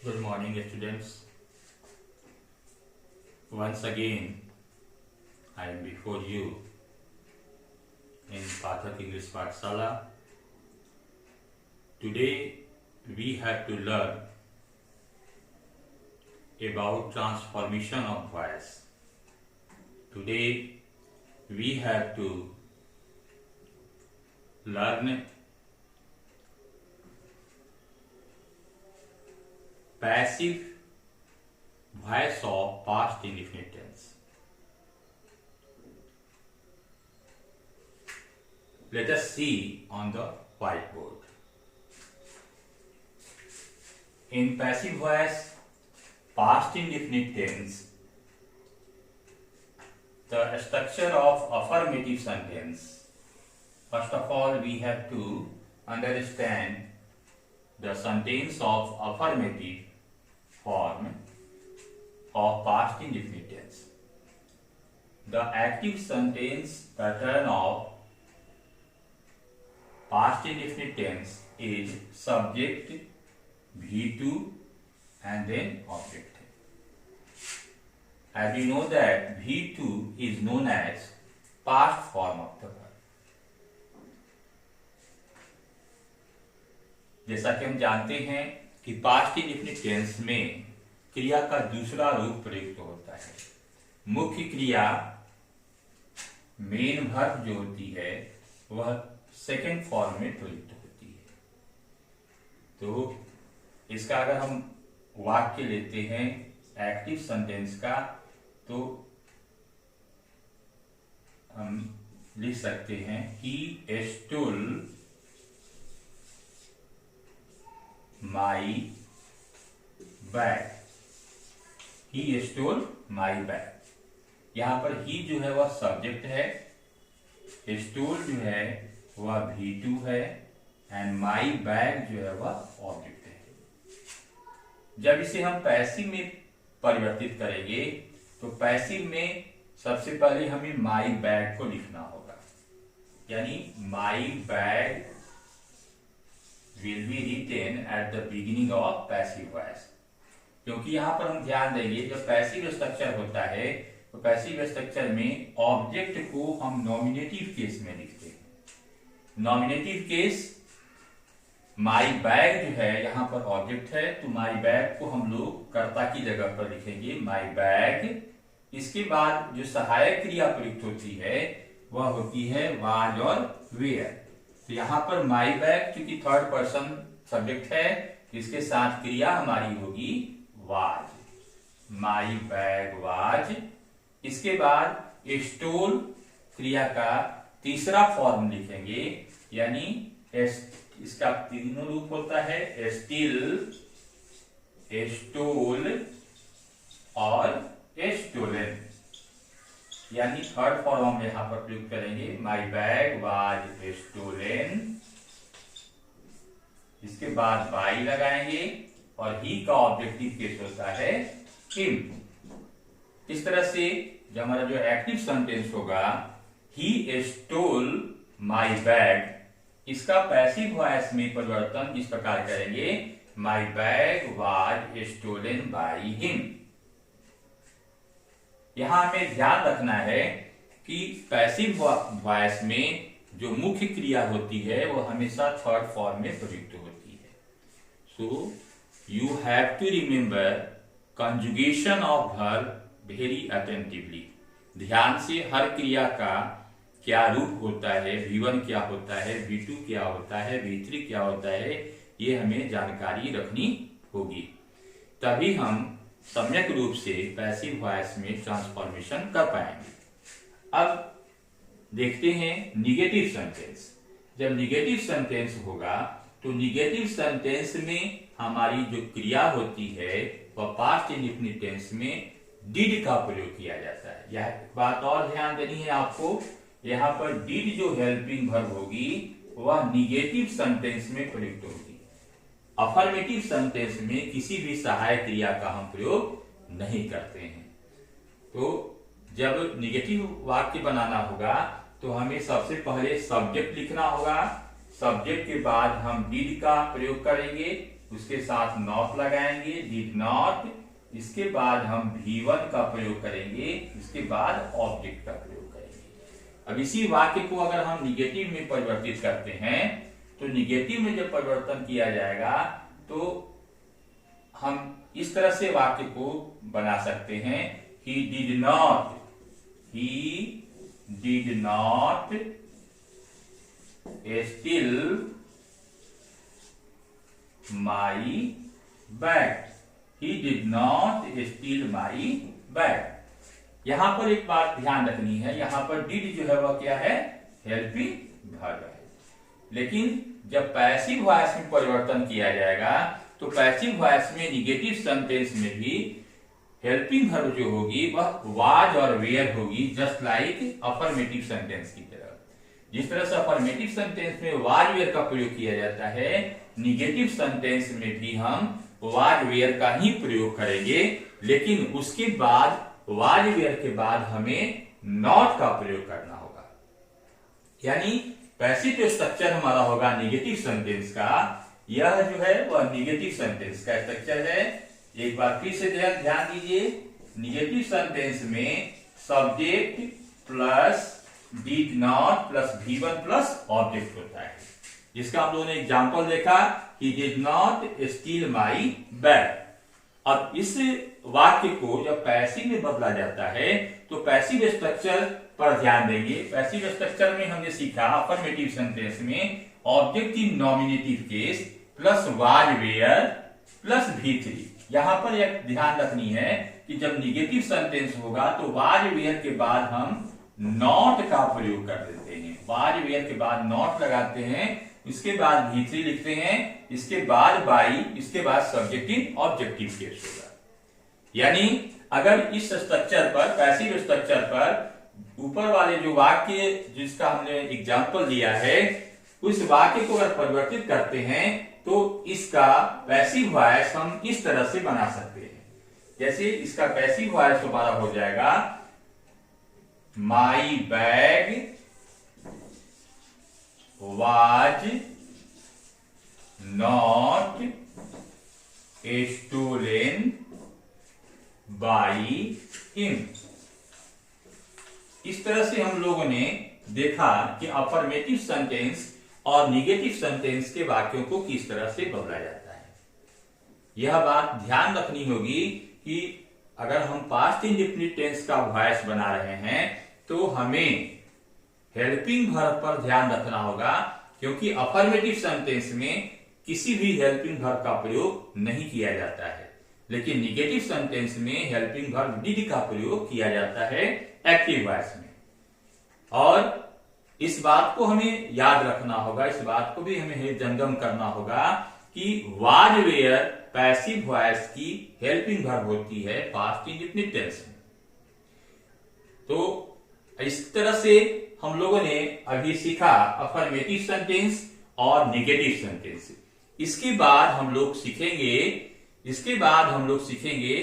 Good morning, students. Once again, I am before you in Pathak English Pathshala. Today, we have to learn about transformation of voice. Today, we have to learn passive voice of past indefinite tense. Let us see on the whiteboard. In passive voice past indefinite tense, the structure of affirmative sentence. First of all, we have to understand the sentence of affirmative form of past indefinite tense. The active sentence pattern of past indefinite tense is subject, V2 and then object. As we know that V2 is known as past form of the verb. जैसा कि हम जानते हैं कि past indefinite tense में क्रिया का दूसरा रूप प्रयुक्त होता है। मुख्य क्रिया मेन वर्ब जो होती है वह सेकंड फॉर्म में प्रयुक्त होती है। तो इसका अगर हम वाक्य लेते हैं एक्टिव सेंटेंस का, तो हम लिख सकते हैं ही stole my bag. He stole my bag. यहां पर ही जो है वह सब्जेक्ट है, स्टोल जो है वह V2 है एंड माई बैग जो है वह ऑब्जेक्ट है। जब इसे हम पैसिव में परिवर्तित करेंगे तो पैसिव में सबसे पहले हमें माई बैग को लिखना होगा, यानी my bag will be written at the beginning of passive voice। क्योंकि यहां पर हम ध्यान देंगे जब पैसिव स्ट्रक्चर होता है तो पैसिव स्ट्रक्चर में ऑब्जेक्ट को हम नॉमिनेटिव केस में लिखते हैं। नॉमिनेटिव केस माई बैग जो है यहां पर ऑब्जेक्ट है, तो माई बैग को हम लोग कर्ता की जगह पर लिखेंगे माई बैग। इसके बाद जो सहायक क्रिया प्रयुक्त होती है वह होती है वाज और वेयर। तो यहां पर माई बैग चूंकि थर्ड पर्सन सब्जेक्ट है, इसके साथ क्रिया हमारी होगी वाज, माई बैग वाज। इसके बाद स्टोल क्रिया का तीसरा फॉर्म लिखेंगे, यानी इसका तीनों रूप होता है स्टिल, स्टोल और स्टोलन, यानी थर्ड फॉर्म हम यहां पर प्रयोग करेंगे माई बैग वाज स्टोलन। इसके बाद बाई लगाएंगे और ही का ऑब्जेक्टिव केस होता है हिम। इस तरह से जो हमारा जो एक्टिव सेंटेंस होगा ही स्टोल माई बैग, इसका पैसिव वॉइस में परिवर्तन इस प्रकार करेंगे my bag was stolen by him. यहां हमें ध्यान रखना है कि पैसिव वॉइस में जो मुख्य क्रिया होती है वो हमेशा थर्ड फॉर्म में प्रयुक्त होती है। So you have to remember conjugation of verb very attentively. ध्यान से हर क्रिया का क्या रूप होता है, V1 क्या होता है, V2 क्या होता है, V3 क्या होता है, ये हमें जानकारी रखनी होगी, तभी हम सम्यक रूप से पैसिव वॉइस में ट्रांसफॉर्मेशन कर पाएंगे। अब देखते हैं निगेटिव सेंटेंस। जब निगेटिव सेंटेंस होगा तो निगेटिव सेंटेंस में हमारी जो क्रिया होती है वह पास्ट इंडेफिनिट टेंस में डिड का प्रयोग किया जाता है। यह बात और ध्यान देनी है आपको, यहाँ पर डिड जो हेल्पिंग वर्ब होगी वह निगेटिव सेंटेंस में प्रयुक्त होगी। अफर्मेटिव सेंटेंस में किसी भी सहायक क्रिया का हम प्रयोग नहीं करते हैं। तो जब निगेटिव वाक्य बनाना होगा तो हमें सबसे पहले सब्जेक्ट लिखना होगा, सब्जेक्ट के बाद हम डिड का प्रयोग करेंगे, उसके साथ नॉट लगाएंगे, डिड नॉट, इसके बाद हम V1 का प्रयोग करेंगे, इसके बाद ऑब्जेक्ट का प्रयोग करेंगे। अब इसी वाक्य को अगर हम निगेटिव में परिवर्तित करते हैं तो निगेटिव में जब परिवर्तन किया जाएगा तो हम इस तरह से वाक्य को बना सकते हैं, he did not steal my bag, he did not steal my bag। यहां पर एक बात ध्यान रखनी है, यहां पर did जो है वह क्या है, हेल्पिंग वर्ब है। लेकिन जब पैसिव वॉइस में परिवर्तन किया जाएगा तो पैसिव वॉइस में निगेटिव सेंटेंस में भी हेल्पिंग वर्ब जो होगी वह वाज और वेयर होगी, जस्ट लाइक अफर्मेटिव सेंटेंस की तरह। जिस तरह से अफर्मेटिव सेंटेंस में वाज वेयर का प्रयोग किया जाता है, निगेटिव सेंटेंस में भी हम वाज वेयर का ही प्रयोग करेंगे, लेकिन उसके बाद वाज वेयर के बाद हमें नॉट का प्रयोग करना होगा। यानी पैसिव जो स्ट्रक्चर हमारा होगा निगेटिव सेंटेंस का, यह जो है वह निगेटिव सेंटेंस का स्ट्रक्चर है। एक बार फिर से ध्यान दीजिए, निगेटिव सेंटेंस में subject plus did not plus V1 plus object होता है। जिसका हम लोगों ने एग्जांपल देखा कि did not steel my bag. अब इस वाक्य को जब पैसिव में बदला जाता है तो पैसिव स्ट्रक्चर पर ध्यान देंगे। पैसिव स्ट्रक्चर में हमने सीखा अफर्मेटिव सेंटेंस में object in nominative case plus was were plus V3। यहां पर एक ध्यान रखनी है कि जब निगेटिव सेंटेंस होगा तो वाज वेयर के बाद हम नॉट का प्रयोग कर देते हैं। वाज वेयर के बाद नॉट लगाते हैं, इसके बाद V3 लिखते हैं, इसके बाद बाई, इसके बाद सब्जेक्ट इन ऑब्जेक्टिव केस होगा। यानी अगर इस स्ट्रक्चर पर, पैसिव स्ट्रक्चर पर ऊपर वाले जो वाक्य जिसका हमने एग्जांपल दिया है उस वाक्य को अगर परिवर्तित करते हैं तो इसका पैसिव वॉइस हम इस तरह से बना सकते हैं। जैसे इसका पैसिव वॉइस हमारा हो जाएगा my bag was not stolen by him. इस तरह से हम लोगों ने देखा कि अफर्मेटिव सेंटेंस और निगेटिव सेंटेंस के वाक्यों को किस तरह से बदला जाता है। यह बात ध्यान रखनी होगी कि अगर हम पास्ट इंडेफिनिट टेंस का वॉइस बना रहे हैं तो हमें हेल्पिंग वर्ब पर ध्यान रखना होगा, क्योंकि अफर्मेटिव सेंटेंस में किसी भी हेल्पिंग वर्ब का प्रयोग नहीं किया जाता है, लेकिन निगेटिव सेंटेंस में हेल्पिंग वर्ब डिड का प्रयोग किया जाता है एक्टिव वॉइस में। और इस बात को हमें याद रखना होगा, इस बात को भी हमें जंगम करना होगा कि वाज वेयर पैसिव वॉइस की हेल्पिंग वर्ब होती है पास्ट इंडेफिनिट टेंस में। तो इस तरह से हम लोगों ने अभी सीखा अफर्मेटिव सेंटेंस और नेगेटिव सेंटेंस। इसके बाद हम लोग सीखेंगे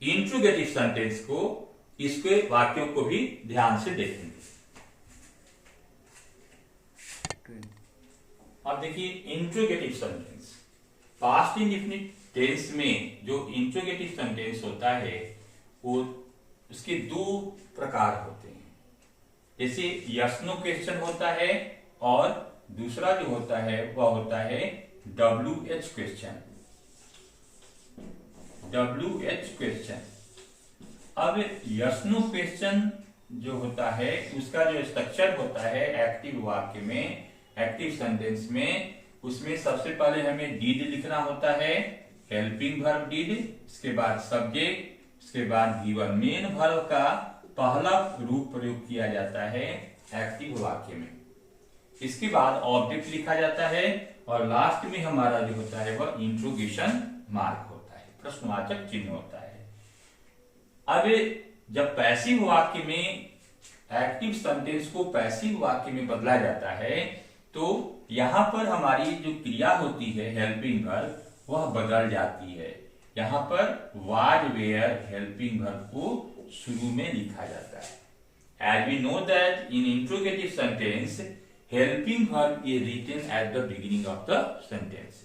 इंट्रोगेटिव सेंटेंस को, इसके वाक्यों को भी ध्यान से देखेंगे। अब देखिए interrogative sentence, past indefinite tense में जो इंट्रोगेटिव सेंटेंस होता है वो उसके दो प्रकार होते हैं। जैसे यस नो क्वेश्चन होता है और दूसरा जो होता है वह होता है WH क्वेश्चन। WH question. अब यस नो क्वेश्चन जो होता है उसका जो स्ट्रक्चर होता है एक्टिव वाक्य में, एक्टिव सेंटेंस में, उसमें सबसे पहले हमें डिड लिखना होता है, हेल्पिंग वर्ब डिड, इसके बाद सब्जेक्ट, इसके बाद V1 मेन वर्ब का पहला रूप प्रयोग किया जाता है एक्टिव वाक्य में। इसके बाद ऑब्जेक्ट लिखा जाता है और लास्ट में हमारा जो होता है वह इंट्रोगेशन मार्क होता है, प्रश्नवाचक चिन्ह होता है। अब जब पैसिव वाक्य में एक्टिव सेंटेंस को पैसिव वाक्य में बदला जाता है तो यहां पर हमारी जो क्रिया होती है हेल्पिंग वर्ब वह बदल जाती है। यहां पर वाज वेयर हेल्पिंग वर्ब को शुरू में लिखा जाता है। As we know that in interrogative sentence, helping verb is written at the beginning of the sentence.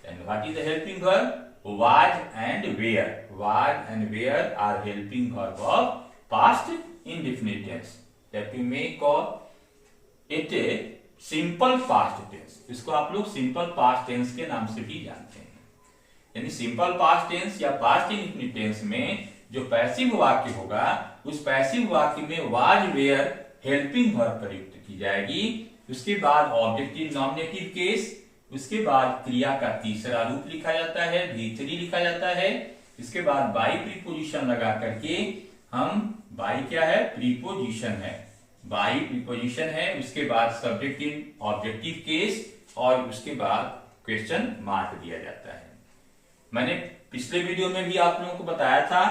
And what is the helping verb? Was and were. Was and were are helping verb of past indefinite tense. That we may call it a simple past tense. इसको आप लोग simple past tense के नाम से भी जानते हैं। यानी सिंपल पास्ट टेंस या पास्ट इंडेफिनिट टेंस में जो पैसिव वाक्य होगा, उस पैसिव वाक्य में वाज वेयर हेल्पिंग वर्ब प्रयुक्त की जाएगी। उसके बाद ऑब्जेक्टिव नॉमिनेटिव केस, उसके बाद क्रिया का तीसरा रूप लिखा जाता है, V3 लिखा जाता है। इसके बाद बाई प्रीपोजिशन लगा करके हम, बाई क्या है? प्रीपोजिशन है, बाई प्रीपोजिशन है। उसके बाद सब्जेक्ट इन ऑब्जेक्टिव केस और उसके बाद क्वेश्चन मार्क दिया जाता है। मैंने पिछले वीडियो में भी आप लोगों को बताया था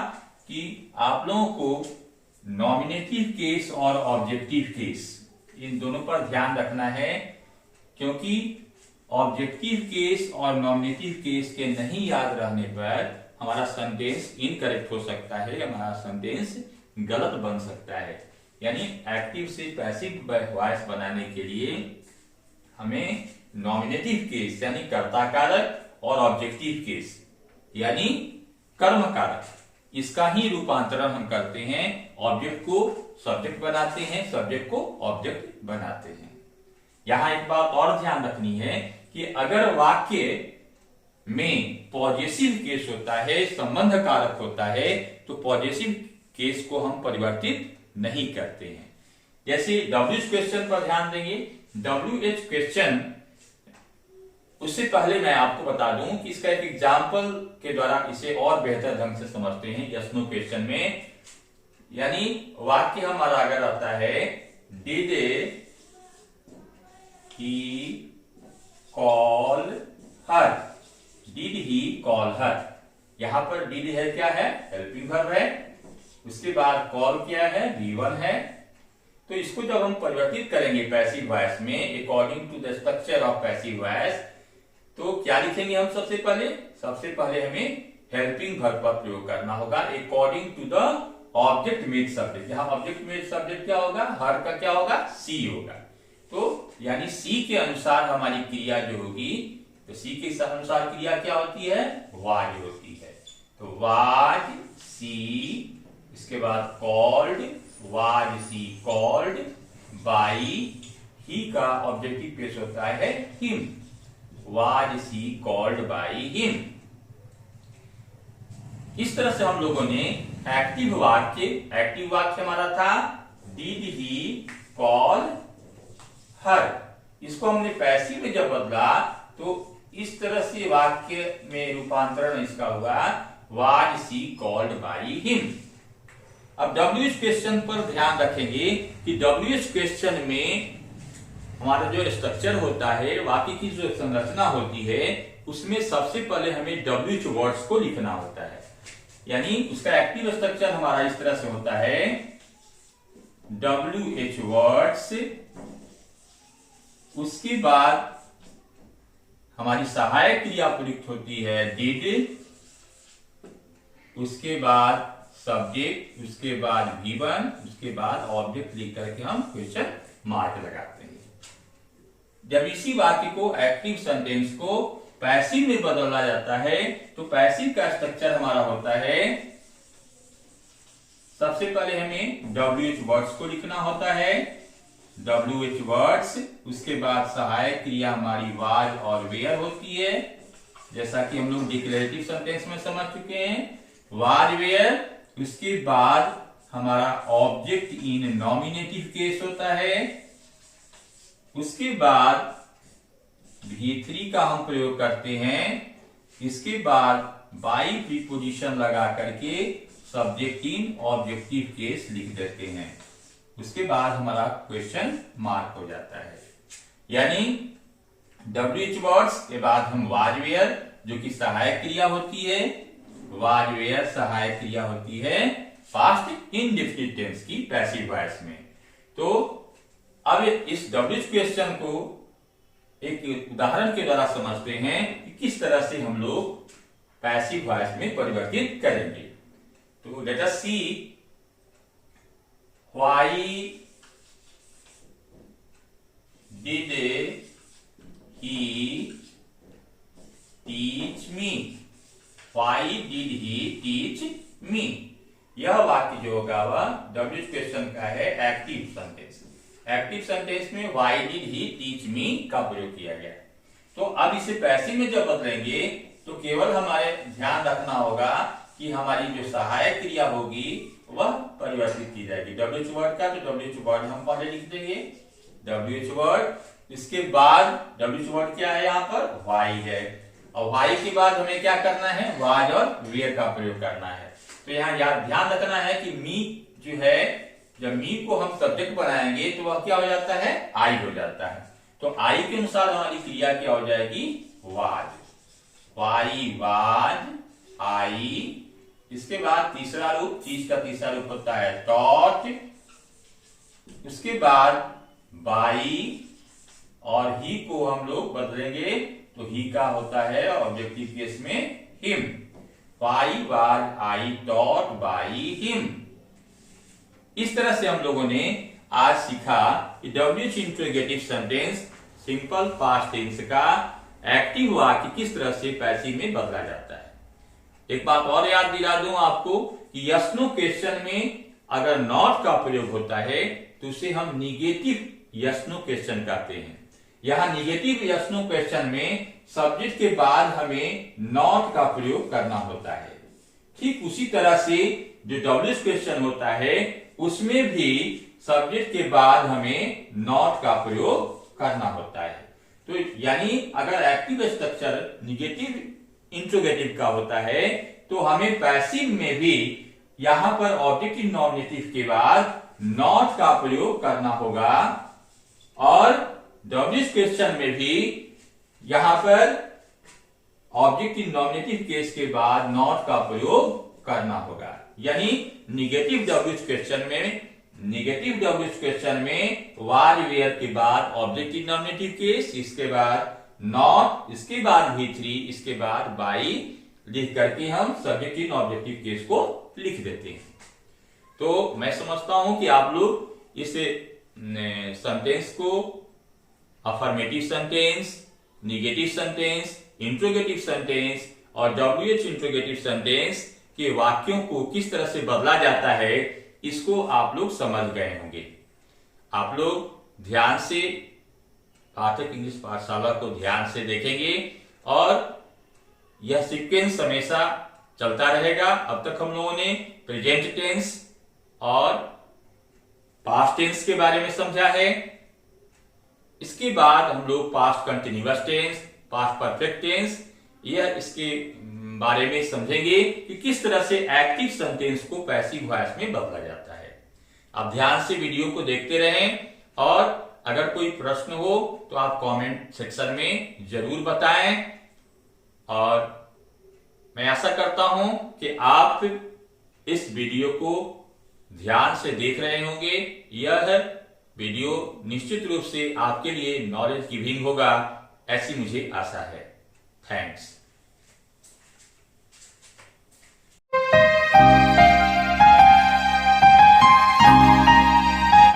कि आप लोगों को नॉमिनेटिव केस और ऑब्जेक्टिव केस इन दोनों पर ध्यान रखना है, क्योंकि ऑब्जेक्टिव केस और नॉमिनेटिव केस के नहीं याद रहने पर हमारा सेंटेंस इनकरेक्ट हो सकता है, हमारा सेंटेंस गलत बन सकता है। यानी एक्टिव से पैसिव वॉइस बनाने के लिए हमें नॉमिनेटिव केस यानी कर्ता कारक और ऑब्जेक्टिव केस यानी कर्म कारक, इसका ही रूपांतरण हम करते हैं। ऑब्जेक्ट को सब्जेक्ट बनाते हैं, सब्जेक्ट को ऑब्जेक्ट बनाते हैं। यहां एक बात और ध्यान रखनी है कि अगर वाक्य में पॉजेसिव केस होता है, संबंध कारक होता है, तो पॉजेसिव केस को हम परिवर्तित नहीं करते हैं। जैसे WH क्वेश्चन पर ध्यान देंगे। WH क्वेश्चन, उससे पहले मैं आपको बता दूं कि इसका एक एग्जाम्पल के द्वारा इसे और बेहतर ढंग से समझते हैं। यस नो क्वेश्चन में, यानी वाक्य हमारा अगर आता है did he call her, did he call her, यहां पर डिड है क्या है? हेल्पिंग वर्ब है। उसके बाद कॉल क्या है? V1 है। तो इसको जब हम परिवर्तित करेंगे पैसिव वॉइस में according to the structure of passive voice, तो क्या लिखेंगे हम? सबसे पहले हमें हेल्पिंग वर्ब का प्रयोग करना होगा according to the object made subject. यहां ऑब्जेक्ट मेड सब्जेक्ट क्या होगा? हर का क्या होगा? सी होगा। तो यानी सी के अनुसार हमारी क्रिया जो होगी, तो सी के अनुसार क्रिया क्या होती है? वाज होती है। तो वाज सी, इसके बाद called, was she called by, he का ऑब्जेक्टिव केस होता है him, was she called by him. इस तरह से हम लोगों ने एक्टिव वाक्य हमारा था डिड ही कॉल हर, इसको हमने पैसिव में जब बदला तो इस तरह से वाक्य में रूपांतरण इसका हुआ was she called by him. अब WH क्वेश्चन पर ध्यान रखेंगे कि WH क्वेश्चन में हमारा जो स्ट्रक्चर होता है, वाक्य की जो संरचना होती है, उसमें सबसे पहले हमें WH वर्ड्स को लिखना होता है। यानी उसका एक्टिव स्ट्रक्चर हमारा इस तरह से होता है WH वर्ड्स, उसके बाद हमारी सहायक क्रिया प्रयुक्त होती है डिड, उसके बाद सब्जेक्ट, उसके बाद V1, उसके बाद ऑब्जेक्ट लिख करके हम क्वेश्चन मार्क लगाते हैं। जब इसी वाक्य को एक्टिव सेंटेंस को पैसिव में बदला जाता है, तो पैसिव का स्ट्रक्चर हमारा होता है, सबसे पहले हमें WH वर्ड्स को लिखना होता है, WH वर्ड्स, उसके बाद सहायक क्रिया हमारी वाज और वेयर होती है, जैसा कि हम लोग डिक्लेरेटिव सेंटेंस में समझ चुके हैं, वाज वेयर। उसके बाद हमारा ऑब्जेक्ट इन नॉमिनेटिव केस होता है, उसके बाद V3 का हम प्रयोग करते हैं, इसके बाद बाई प्रीपोजिशन लगा करके सब्जेक्ट इन ऑब्जेक्टिव केस लिख देते हैं, उसके बाद हमारा क्वेश्चन मार्क हो जाता है। यानी WH वर्ड्स के बाद हम वाज वेयर, जो कि सहायक क्रिया होती है, वाज वेयर सहायक क्रिया होती है पास्ट इंडेफिनिट टेंस की पैसिव वॉइस में। तो अब इस WH क्वेश्चन को एक उदाहरण के द्वारा समझते हैं कि किस तरह से हम लोग पैसिव वॉइस में परिवर्तित करेंगे। तो let us see why did he teach me, why did he teach me. यह वाक्य जो होगा वह डब्ल्यू क्वेश्चन का है एक्टिव सेंटेंस। एक्टिव सेंटेंस में why did he teach me का प्रयोग किया गया। तो अब इसे पैसिव में जब बदलेंगे तो केवल हमारे ध्यान रखना होगा कि हमारी जो सहायक क्रिया होगी वह परिवर्तित की जाएगी। डब्ल्यूएच वर्ड का तो डब्ल्यूएच वर्ड हम पहले लिख देंगे, डब्ल्यूएच वर्ड। इसके बाद डब्ल्यूएच वर्ड क्या है, यहाँ पर वाई है, और वाई के बाद हमें क्या करना है, वाज और वेयर का प्रयोग करना है। तो यहाँ ध्यान रखना है कि मी जो है, जब मी को हम सब्जेक्ट बनाएंगे तो वह क्या हो जाता है, आई हो जाता है। तो आई के अनुसार हमारी क्रिया क्या हो जाएगी, वाज, वाई वाज आई। इसके बाद तीसरा रूप, चीज का तीसरा रूप होता है टॉट। उसके बाद बाई और ही को हम लोग बदलेंगे तो ही का होता है ऑब्जेक्टिव केस में him. Why was I taught by him. इस तरह से हम लोगों ने आज सीखा कि WH interrogative sentence simple past tense का एक्टिव वाक्य किस तरह से पैसिव में बदला जाता है। एक बात और याद दिला दूं आपको कि यस नो क्वेश्चन में अगर नॉट का प्रयोग होता है तो उसे हम निगेटिव यस नो क्वेश्चन कहते हैं। यहां निगेटिव यस नो क्वेश्चन में सब्जेक्ट के बाद हमें नॉट का प्रयोग करना होता है। ठीक उसी तरह से जो डब्ल्यूएच क्वेश्चन होता है उसमें भी सब्जेक्ट के बाद हमें नॉट का प्रयोग करना होता है। तो यानी अगर एक्टिव स्ट्रक्चर निगेटिव इंट्रोगेटिव का होता है तो हमें पैसिव में भी यहां पर ऑब्जेक्टिव नॉमिनेटिव के बाद नॉट का प्रयोग करना होगा, और डब्ल्यूएच क्वेश्चन में भी यहां पर ऑब्जेक्टिव नॉमिनेटिव केस के बाद नॉट का प्रयोग करना होगा। यानी निगेटिव डब्ल्यूएच क्वेश्चन में वाज वेयर के बाद ऑब्जेक्टिव नॉमिनेटिव केस, इसके बाद नॉट, इसके बाद V3, इसके बाद बाई लिख करके हम सब्जेक्टिव ऑब्जेक्टिव केस को लिख देते हैं। तो मैं समझता हूं कि आप लोग इस सेंटेंस को affirmative sentence, negative sentence, interrogative sentence और डब्ल्यूएच इंट्रोगेटिव सेंटेंस के वाक्यों को किस तरह से बदला जाता है इसको आप लोग समझ गए होंगे। आप लोग ध्यान से पाठक इंग्लिश पाठशाला को ध्यान से देखेंगे और यह सीक्वेंस हमेशा चलता रहेगा। अब तक हम लोगों ने प्रेजेंट टेंस और पास्ट टेंस के बारे में समझा है। इसके बाद हम लोग past continuous tense, past perfect tense, यह इसके बारे में समझेंगे कि किस तरह से एक्टिव सेंटेंस को पैसिव वॉइस में बदला जाता है। आप ध्यान से वीडियो को देखते रहें और अगर कोई प्रश्न हो तो आप कमेंट सेक्शन में जरूर बताएं। और मैं आशा करता हूं कि आप इस वीडियो को ध्यान से देख रहे होंगे। यह वीडियो निश्चित रूप से आपके लिए नॉलेज गिविंग होगा, ऐसी मुझे आशा है। थैंक्स।